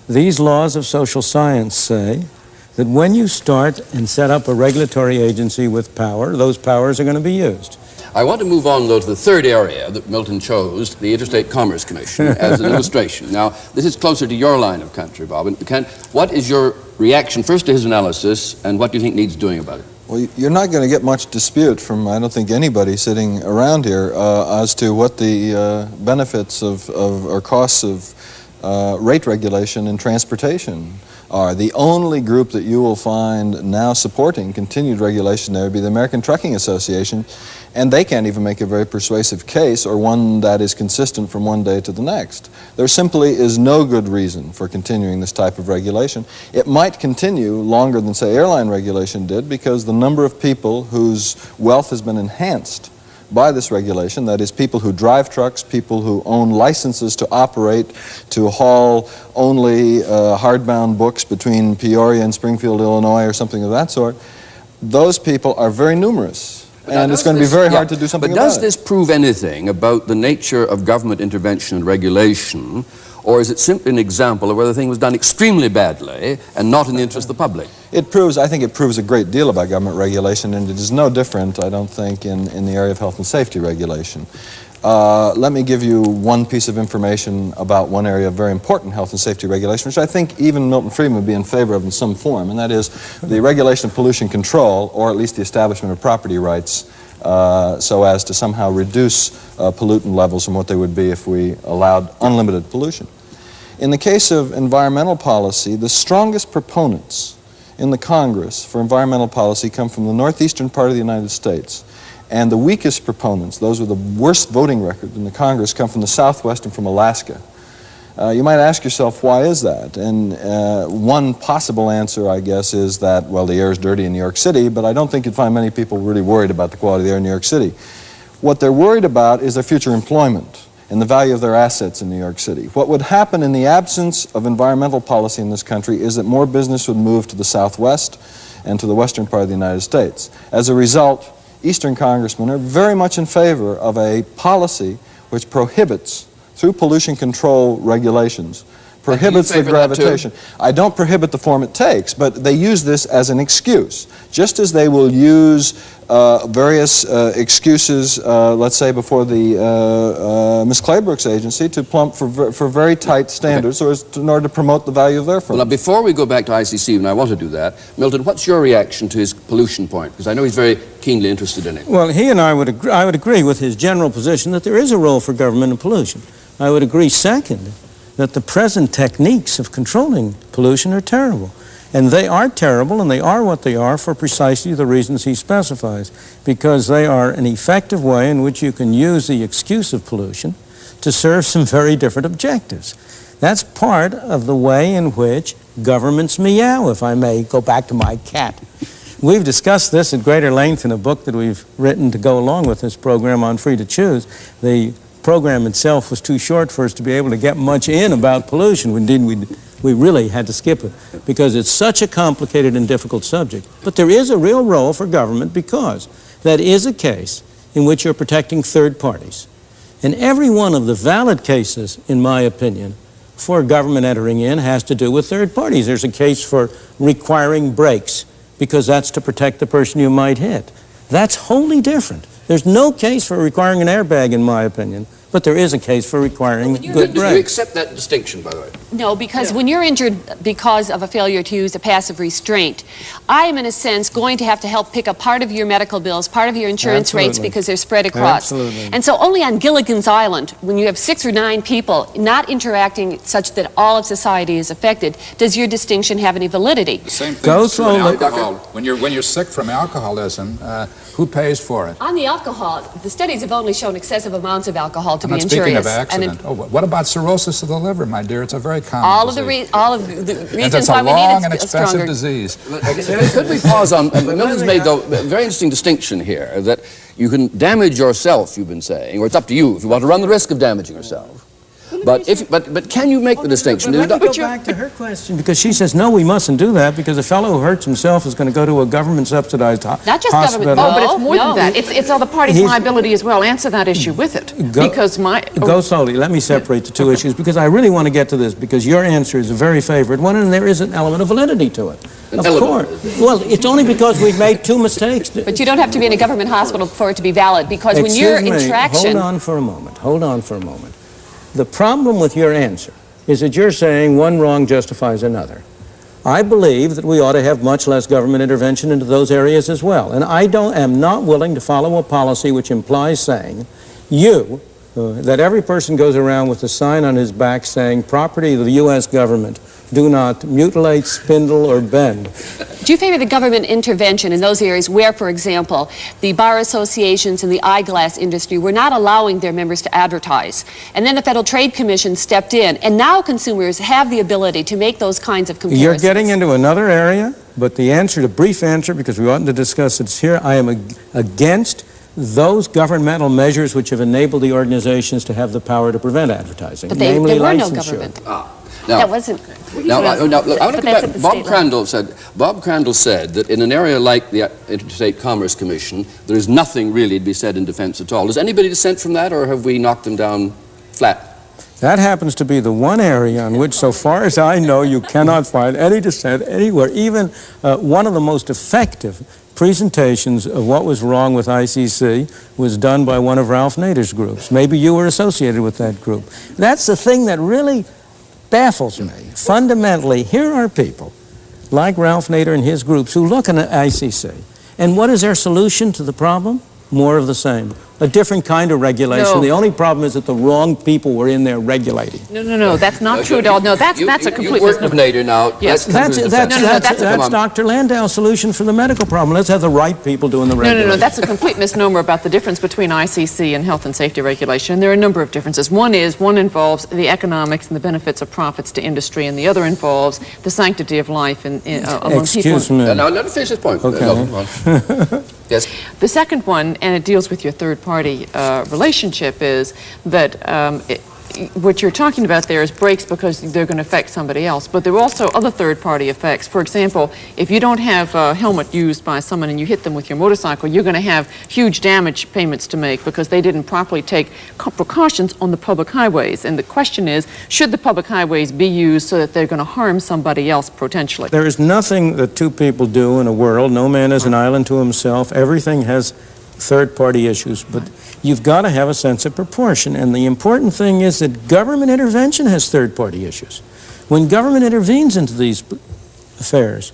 these laws of social science say that when you start and set up a regulatory agency with power, those powers are going to be used. I want to move on, though, to the third area that Milton chose, the Interstate Commerce Commission, as an illustration. Now, this is closer to your line of country, Bob. And what is your reaction, first to his analysis, and what do you think needs doing about it? Well, you're not going to get much dispute from, I don't think, anybody sitting around here as to what the benefits or costs of rate regulation in transportation are. The only group that you will find now supporting continued regulation there would be the American Trucking Association, and they can't even make a very persuasive case or one that is consistent from one day to the next. There simply is no good reason for continuing this type of regulation. It might continue longer than, say, airline regulation did, because the number of people whose wealth has been enhanced by this regulation, that is, people who drive trucks, people who own licenses to operate, to haul only hardbound books between Peoria and Springfield, Illinois, or something of that sort, those people are very numerous. And it's going to be very hard to do something about it. But does this prove anything about the nature of government intervention and regulation, or is it simply an example of where the thing was done extremely badly and not in the interest of the public? I think it proves a great deal about government regulation, and it is no different, I don't think, in the area of health and safety regulation. Let me give you one piece of information about one area of very important health and safety regulation, which I think even Milton Friedman would be in favor of in some form, and that is the regulation of pollution control, or at least the establishment of property rights, so as to somehow reduce pollutant levels from what they would be if we allowed unlimited pollution. In the case of environmental policy, the strongest proponents in the Congress for environmental policy come from the northeastern part of the United States. And the weakest proponents, those with the worst voting record in the Congress, come from the Southwest and from Alaska. You might ask yourself, why is that? And one possible answer, I guess, is that, well, the air is dirty in New York City, but I don't think you'd find many people really worried about the quality of the air in New York City. What they're worried about is their future employment and the value of their assets in New York City. What would happen in the absence of environmental policy in this country is that more business would move to the Southwest and to the western part of the United States. As a result, Eastern congressmen are very much in favor of a policy which prohibits, through pollution control regulations, prohibits the gravitation. I don't prohibit the form it takes, but they use this as an excuse. Just as they will use various excuses, let's say before the Ms. Claybrook's agency, to plump for very tight standards in order to promote the value of their firm. Well, now, before we go back to ICC, and I want to do that, Milton, what's your reaction to his pollution point? Because I know he's very keenly interested in it. Well, he and I would agree with his general position that there is a role for government in pollution. I would agree, second, that the present techniques of controlling pollution are terrible. And they are terrible, and they are what they are for precisely the reasons he specifies, because they are an effective way in which you can use the excuse of pollution to serve some very different objectives. That's part of the way in which governments meow, if I may go back to my cat. We've discussed this at greater length in a book that we've written to go along with this program on Free to Choose. The program itself was too short for us to be able to get much in about pollution. Indeed, we really had to skip it because it's such a complicated and difficult subject. But there is a real role for government because that is a case in which you're protecting third parties. And every one of the valid cases, in my opinion, for government entering in has to do with third parties. There's a case for requiring brakes because that's to protect the person you might hit. That's wholly different. There's no case for requiring an airbag, in my opinion, but there is a case for requiring good brakes. Do you accept that distinction, by the way? No, because when you're injured because of a failure to use a passive restraint, I am in a sense going to have to help pick up part of your medical bills, part of your insurance rates because they're spread across. Absolutely. And so only on Gilligan's Island, when you have 6 or 9 people not interacting such that all of society is affected, does your distinction have any validity? The same thing is true in alcohol. When you're sick from alcoholism, who pays for it? On the alcohol, the studies have only shown excessive amounts of alcohol to be injurious. Speaking of accident, what about cirrhosis of the liver, my dear? It's a very common all of the reasons why we need and expensive disease. Could we pause on, Milton's made, though, a very interesting distinction here, that you can damage yourself, you've been saying, or it's up to you if you want to run the risk of damaging yourself. But can you make the distinction? Let me go back to her question, because she says, no, we mustn't do that, because a fellow who hurts himself is going to go to a government-subsidized hospital. Not just government, but it's more than that. It's other parties' liability as well. Answer that issue with it. Go slowly. Let me separate the two issues, because I really want to get to this, because your answer is a very favored one, and there is an element of validity to it. Of course. Well, it's only because we've made two mistakes. But you don't have to be in a government hospital for it to be valid, because when you're in traction... Hold on for a moment. Hold on for a moment. The problem with your answer is that you're saying one wrong justifies another. I believe that we ought to have much less government intervention into those areas as well. And I am not willing to follow a policy which implies saying, that every person goes around with a sign on his back saying, property of the U.S. government, do not mutilate, spindle, or bend. Do you favor the government intervention in those areas where, for example, the bar associations and the eyeglass industry were not allowing their members to advertise? And then the Federal Trade Commission stepped in, and now consumers have the ability to make those kinds of comparisons. You're getting into another area, but the answer, the brief answer, because we oughtn't to discuss it here, I am against those governmental measures which have enabled the organizations to have the power to prevent advertising, but namely there were no licensure. government. Now, that wasn't... Now, look, I want to go back. Bob Crandall said that in an area like the Interstate Commerce Commission, there is nothing really to be said in defense at all. Does anybody dissent from that, or have we knocked them down flat? That happens to be the one area on which, so far as I know, you cannot find any dissent anywhere. Even one of the most effective presentations of what was wrong with ICC was done by one of Ralph Nader's groups. Maybe you were associated with that group. That's the thing that really baffles me. Fundamentally, here are people like Ralph Nader and his groups who look at ICC. And what is their solution to the problem? More of the same. A different kind of regulation. No. The only problem is that the wrong people were in there regulating. No, that's not true at all. No, that's a complete misnomer. You work with Nader now. Yes. That's Dr. Landau's solution for the medical problem. Let's have the right people doing the regulation. No, that's a complete misnomer about the difference between ICC and health and safety regulation. There are a number of differences. One involves the economics and the benefits of profits to industry, and the other involves the sanctity of life among people. Excuse me. Now, let me finish this point. Okay. Yes. The second one, and it deals with your third-party relationship, is that what you're talking about there is breaks because they're going to affect somebody else. But there are also other third-party effects. For example, if you don't have a helmet used by someone and you hit them with your motorcycle, you're going to have huge damage payments to make because they didn't properly take precautions on the public highways. And the question is, should the public highways be used so that they're going to harm somebody else potentially? There is nothing that two people do in a world. No man is an island to himself. Everything has third-party issues, but you've got to have a sense of proportion. And the important thing is that government intervention has third-party issues. When government intervenes into these affairs,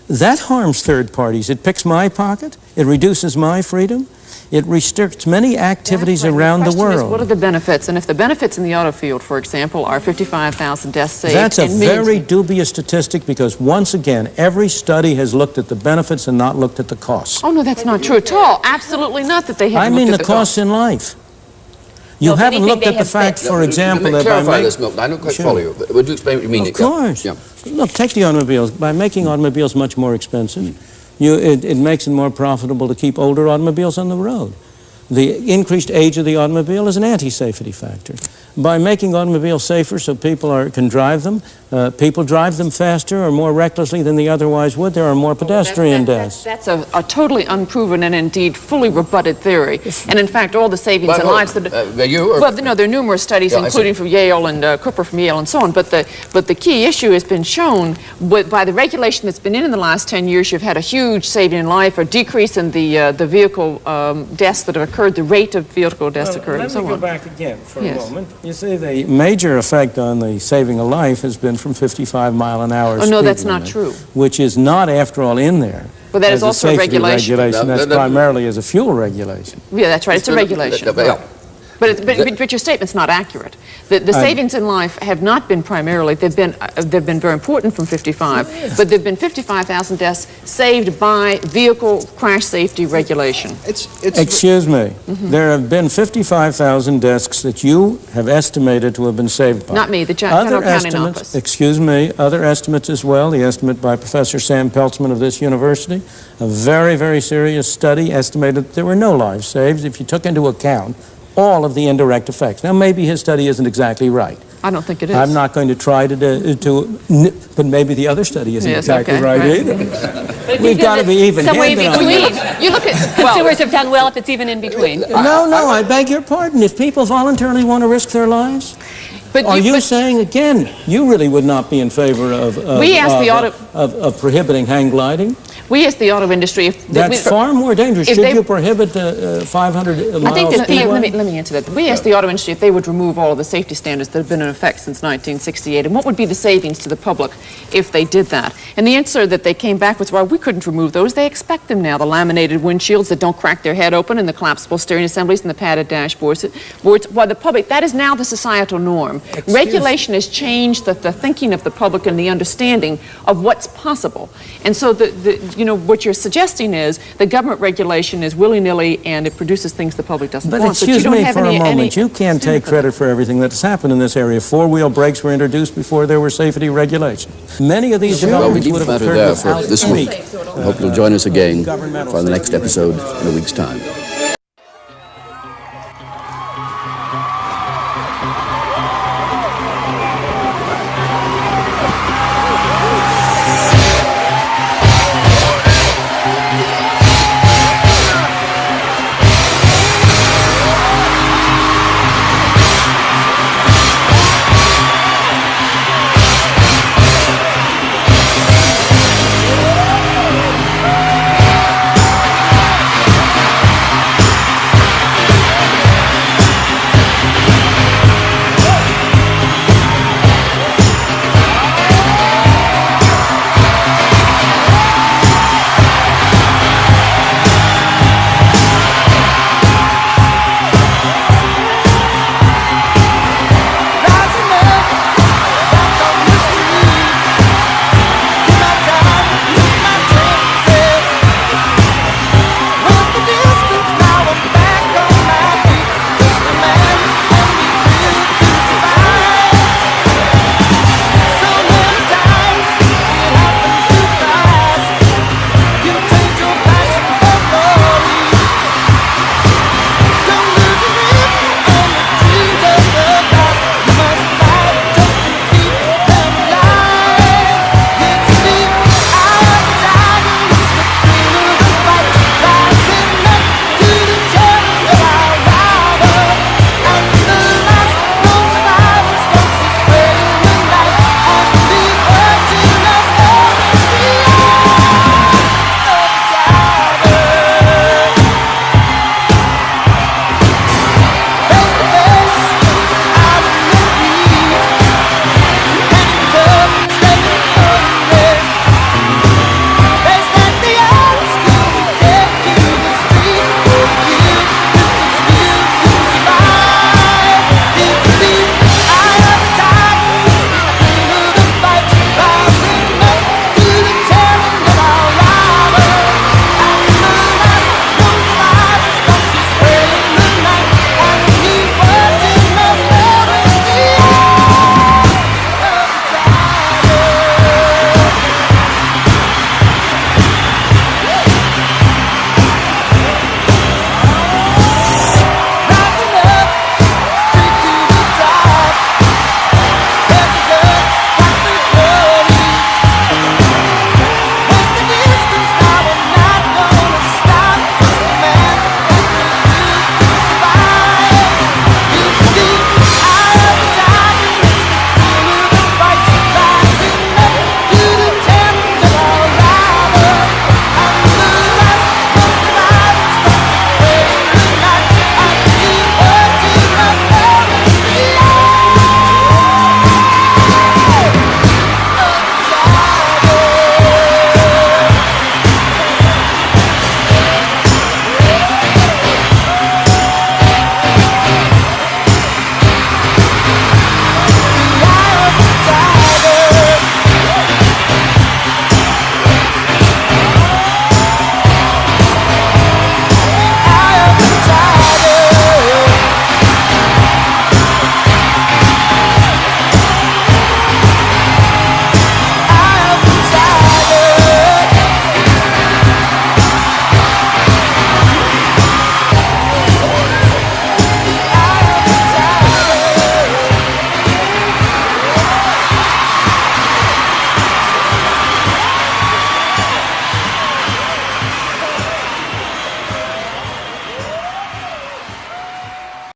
that harms third parties. It picks my pocket. It reduces my freedom. It restricts many activities around the world. What are the benefits? And if the benefits in the auto field, for example, are 55,000 deaths saved... That's a very dubious statistic because, once again, every study has looked at the benefits and not looked at the costs. Oh, no, that's not true at all. Absolutely not that they haven't looked at the the costs in life. You haven't looked at the fact, for example, that by clarify this, Milton. I don't quite follow you. Would you explain what you mean? Of course. Yeah. Look, take the automobiles. By making automobiles much more expensive, it makes it more profitable to keep older automobiles on the road. The increased age of the automobile is an anti-safety factor. By making automobiles safer so people can drive them, people drive them faster or more recklessly than they otherwise would. There are more pedestrian deaths. That's a totally unproven and indeed fully rebutted theory. And in fact, all the savings in lives that... Well, no, there are numerous studies, including from Yale and Cooper from Yale and so on. But the key issue has been shown by the regulation that's been in the last 10 years. You've had a huge saving in life, a decrease in the vehicle deaths that have occurred, the rate of vehicle deaths occurring, and so on. Let me go back again for a moment. You see, the major effect on the saving of life has been from 55-mile-an-hour speed no, that's not limit, true. Which is not, after all, in there. But that is also a safety regulation. That's primarily as a fuel regulation. Yeah, that's right. It's a regulation. But your statement's not accurate. The savings in life have not been primarily, they've been very important from 55, but there've been 55,000 deaths saved by vehicle crash safety regulation. Excuse me. There have been 55,000 deaths that you have estimated to have been saved by. Not me, the General County Office. Excuse me, other estimates as well. The estimate by Professor Sam Peltzman of this university, a very, very serious study, estimated that there were no lives saved if you took into account all of the indirect effects. Now, maybe his study isn't exactly right, I don't think it is. I'm not going to try but maybe the other study isn't exactly right either. We've got to be somewhere in even-handed on between. this. You look at consumers have done well if it's even in between. No, I beg your pardon. If people voluntarily want to risk their lives, are you saying, again, you really would not be in favor of prohibiting hang gliding? We asked the auto industry if... That's far more dangerous. Should you prohibit 500 miles? I think let me answer that. We asked the auto industry if they would remove all of the safety standards that have been in effect since 1968, and what would be the savings to the public if they did that. And the answer that they came back with, well, we couldn't remove those. They expect them now. The laminated windshields that don't crack their head open, and the collapsible steering assemblies, and the padded dashboards. While the public, that is now the societal norm. Regulation has changed the thinking of the public and the understanding of what's possible. And so what you're suggesting is the government regulation is willy-nilly and it produces things the public doesn't want. But excuse me for a moment. You can't take credit for everything that's happened in this area. Four-wheel brakes were introduced before there were safety regulations. Many of these developments would have occurred there for without this week. I hope you'll join us again for the next episode in a week's time.